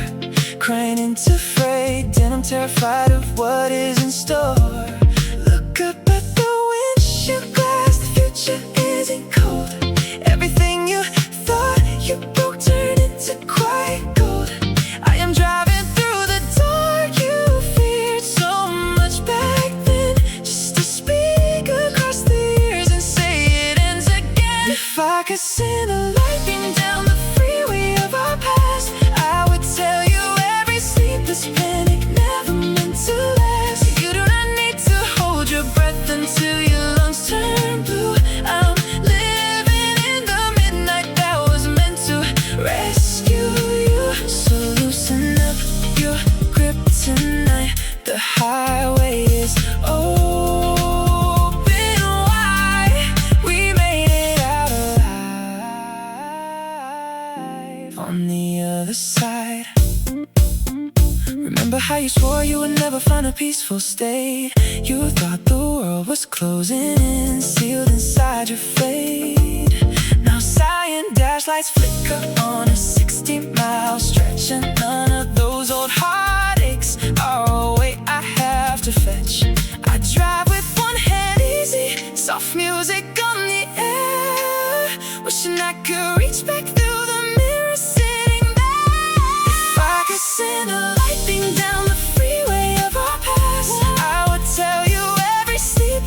crying into freight, and I'm terrified of what is in store. Look up at the windshield glass, the future isn't cold. Everything you thought you broke turned into quiet gold. I am driving through the dark, you feared so much back then, just to speak across the years and say it ends again. If I could send a light beam down the freeway of our past, I would tell you every sleepless panic never meant to last. You do not need to hold your breath until your lungs turn blue. I'm living in the midnight that was meant to rescue you. So loosen up your grip tonight. The highway is open wide. We made it out alive on the other side. Remember how you swore you would never find a peaceful state? You thought the world was closing in, sealed inside your fate. Now cyan dash lights flicker on a 60-mile stretch, and none of those old heartaches are a weight I have to fetch. I drive with one hand easy, soft music on the air, wishing I could reach back through the mirror sitting there. If I could send a light beam down the freeway of our past, I would tell you every sleep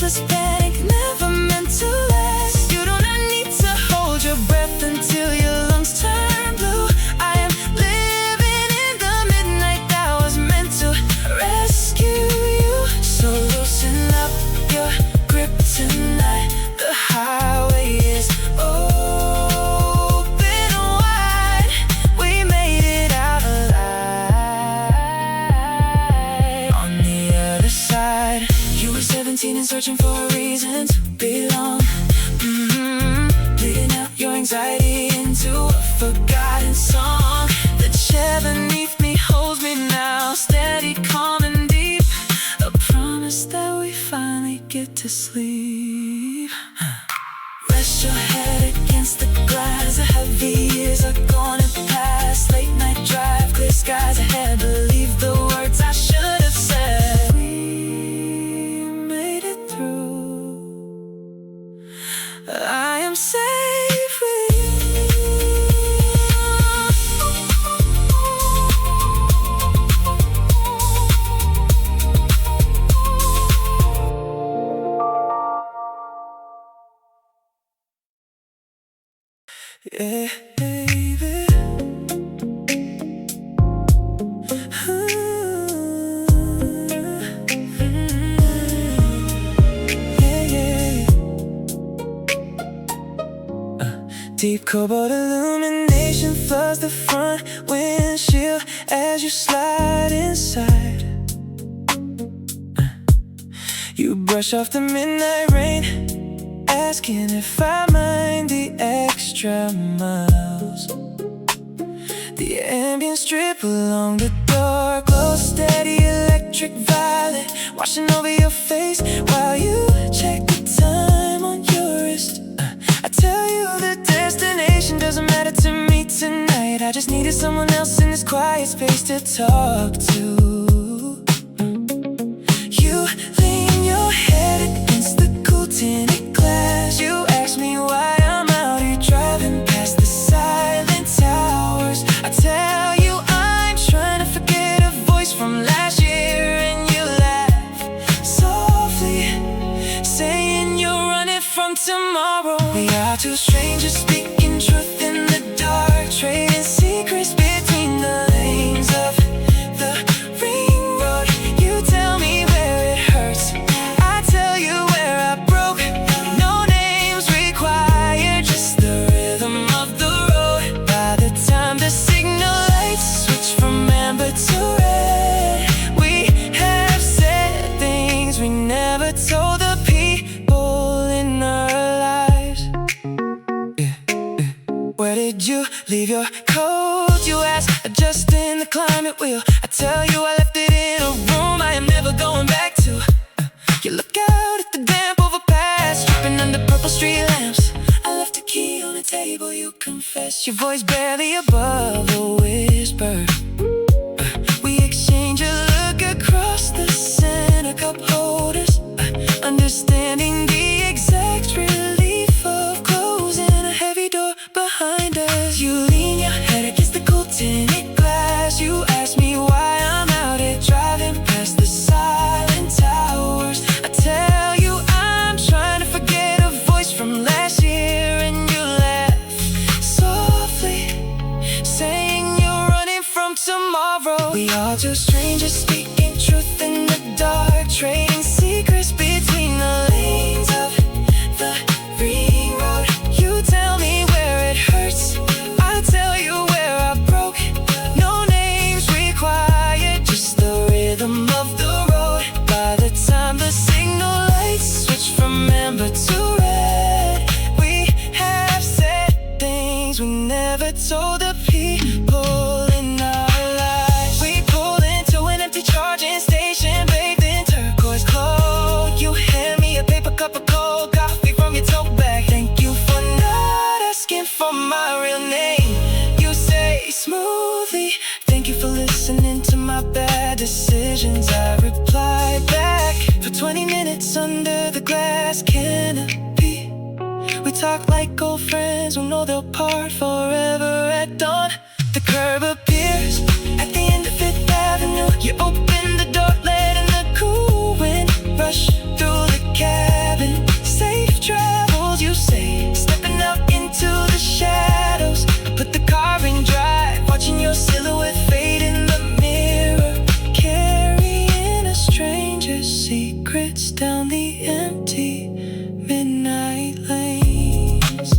searching for a reason to belong. Bleeding out your anxiety into a forgotten song. The chair beneath me holds me now, steady, calm and deep. A promise that we finally get to sleep. Rest your head against the glass. The heavy years are gonna pass. Late night drive, clear skies ahead. Believe the words I should have said. We made it through. I am safe with you. Yeah, baby. Deep cobalt illumination floods the front windshield as you slide inside. You brush off the midnight rain, asking if I mind the extra miles. The ambient strip along the door glows steady, electric violet washing over your face while you check the time on your wrist. I tell you the destination doesn't matter to me tonight. I just needed someone else in this quiet space to talk to. You lean your head against the cool tinted glass. You ask me why I'm out here driving past the silent towers. I tell you I'm trying to forget a voice from last year, and you laugh softly, saying you're running from tomorrow. We are two strangers speaking truth in the dark, trading secrets between the lanes of the ring road. You tell me where it hurts, I tell you where I broke. No names required, just the rhythm of the road. By the time the signal lights switch from amber to red, we have said things we never told the people in our lives. Where did you leave your coat, you ask, adjusting the climate wheel. I tell you I left it in a room I am never going back to. You look out at the damp overpass, dripping under purple street lamps. I left a key on the table, you confess. Your voice barely above a whisper. We exchange a look across the center cup holders, understanding the exact relief of closing a heavy door behind us. You lean your head against the cool tinted glass. You ask me why I'm out here driving past the silent towers. I tell you I'm trying to forget a voice from last year, and you laugh softly, saying you're running from tomorrow. We are two strangers speaking truth in the dark, trading secrets between the lanes of the ring road. You tell me where it hurts, I tell you where I broke. No names required, just the rhythm of the road. By the time the signal lights switch from amber to red, we have said things we never told the people in our lives. We pull into an empty charging station, bathed in turquoise glow. You hand me a paper cup of cold coffee from your tote bag. Thank you for not asking for my real name. You say smoothly, thank you for listening to my bad decisions. I reply back for 20 minutes under the glass canopy. We talk like old friends who know they'll part forever at dawn. The curb appears at the end of Fifth Avenue. You open the door, letting the cool wind rush through the cabin. Safe travels, you say, stepping out into the shadows. Put the car in drive, watching your silhouette fade in the mirror, carrying a stranger's secrets down the empty midnight lanes.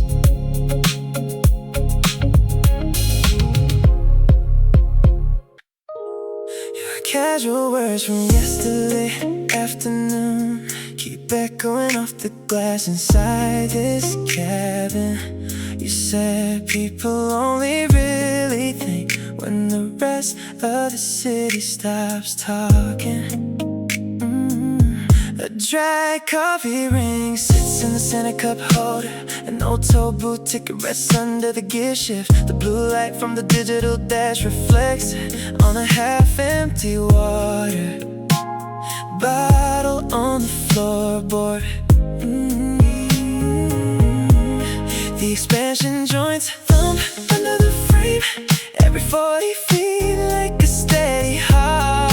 Your casual words from yesterday afternoon keep echoing the glass inside this cabin. You said people only really think when the rest of the city stops talking. A dry coffee ring sits in the center cup holder. An old toll booth ticket rests under the gear shift. The blue light from the digital dash reflects on a half-empty water bottle on the floorboard. The expansion joints thump under the frame every 40 feet like a steady heart.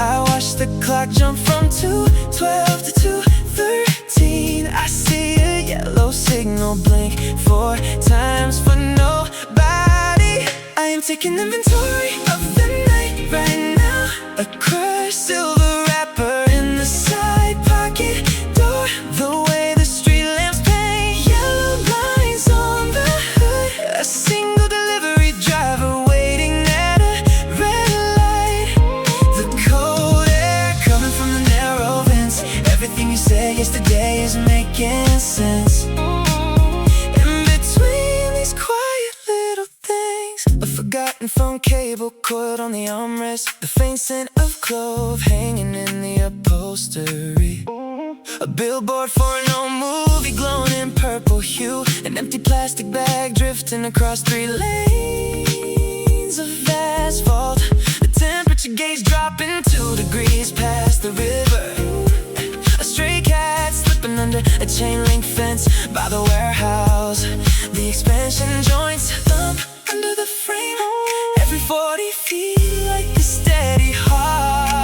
I watch the clock jump from 2:12 to 2:13. I see a yellow signal blink 4 times for nobody. I am taking inventory of the night right now. A crushed silver wrapper in the side pocket door. The way the street lamps paint yellow lines on the hood. A single delivery driver waiting at a red light. The cold air coming from the narrow vents. Everything you said yesterday is making sense. In between these quiet little things, a forgotten phone cable coiled on the armrest. The faint scent of clove hanging in the upholstery. A billboard for an old movie glowing in purple hue. An empty plastic bag drifting across 3 lanes of asphalt. The temperature gauge dropping 2 degrees past the river. A stray cat slipping under a chain link fence by the warehouse. The expansion joints thump under the frame every 40 feet like a steady heart.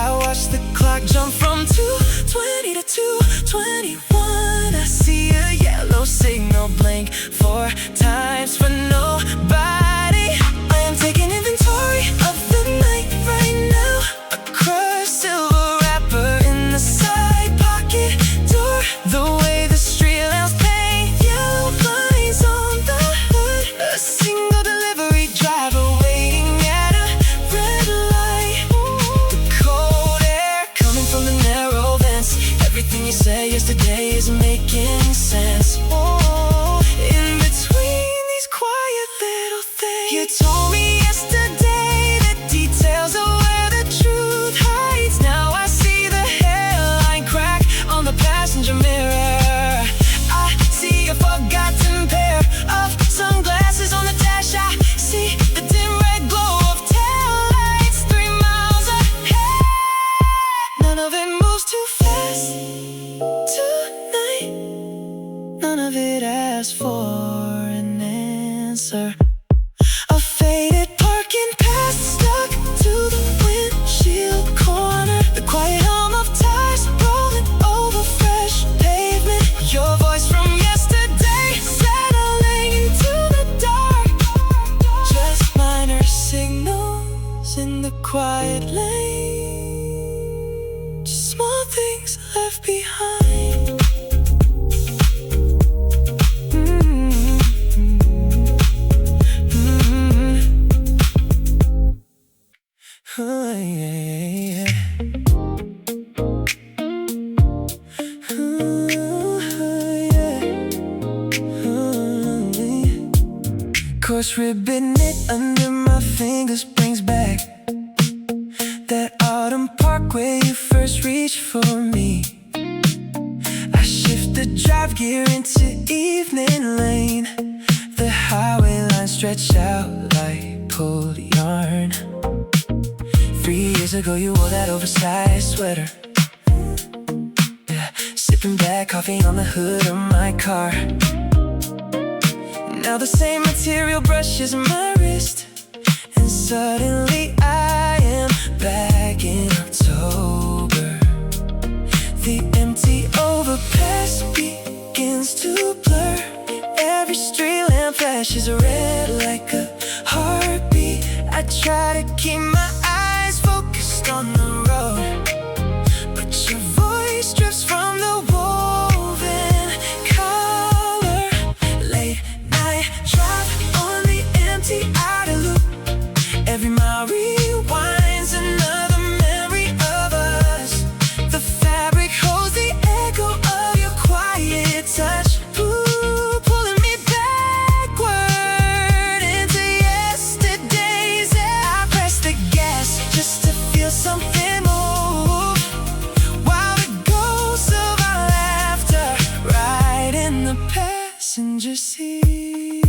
I watch the clock jump from 2:20 to 2:21. I see a yellow signal blink 4 times for nobody. I am taking inventory of the night right now. A crushed silver wrapper in the side pocket door. The way the street lamps paint yellow lines on the hood. A single delivery driver waiting at a red light. The cold air coming from the narrow vents. Everything you said yesterday is making sense. In between these quiet little things, you told me yesterday the details of where the truth hides. Now I see the hairline crack on the passenger mirror. I see a forgotten pair of sunglasses on the dash. I see the dim red glow of taillights 3 miles ahead. None of it moves too fast tonight. None of it asks for an answer. A faded parking pass stuck to the windshield corner. The quiet hum of tires rolling over fresh pavement. Your voice from yesterday settling into the dark. Just minor signals in the quiet lane. Just small things left behind. Course ribbon it under my fingers brings back that autumn park where you first reached for me. I shift the drive gear into evening lane. The highway lines stretch out like pulled yarn. 3 years ago you wore that oversized sweater. Yeah, sipping black coffee on the hood of my car. Now the same material brushes my wrist, and suddenly I am back in October. The empty overpass begins to blur. Every street lamp flashes red like a heartbeat. I try to keep my eyes focused on the road, but your voice drifts from the woven color. Late night drive on the empty outer loop. Every mile rewinds another memory of us. passenger seat.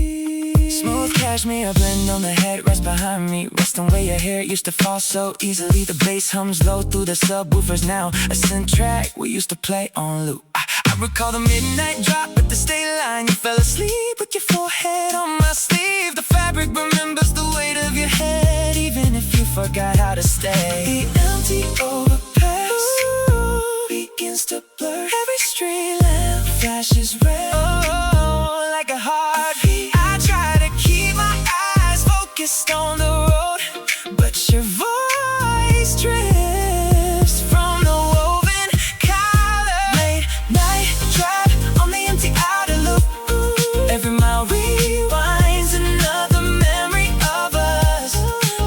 Smooth cashmere blend on the headrest behind me, resting where your hair used to fall so easily. The bass hums low through the subwoofers now, a synth track we used to play on loop. I recall the midnight drop at the state line. You fell asleep with your forehead on my sleeve. The fabric remembers the weight of your head, even if you forgot how to stay. The empty overpass begins to blur. Every street lamp flashes red, oh, like a heartbeat. I try to keep my eyes focused on the road, but your voice drifts from the woven collar. Late night drive on the empty outer loop. Every mile rewinds another memory of us.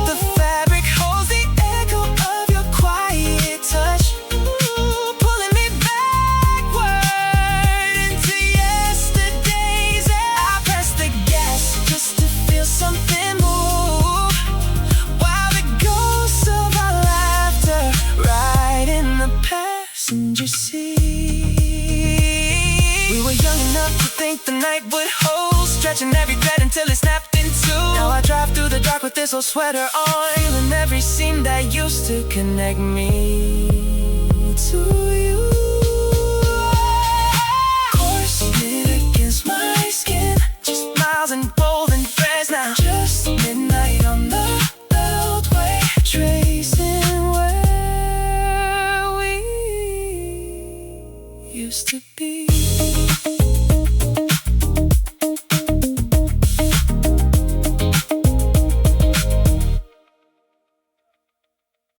The fabric holds the echo of your quiet touch, pulling me backward into yesterdays. I press the gas just to feel something move, while the ghosts of our laughter ride in the passenger seat. We were young enough to think the night would hold, stretching every thread until it snapped in two. Now I drive through the dark with this old sweater on, feeling every seam that used to connect me to you. Course knit against my skin, just miles and woven threads now. Just midnight on the beltway, tracing where we used to be.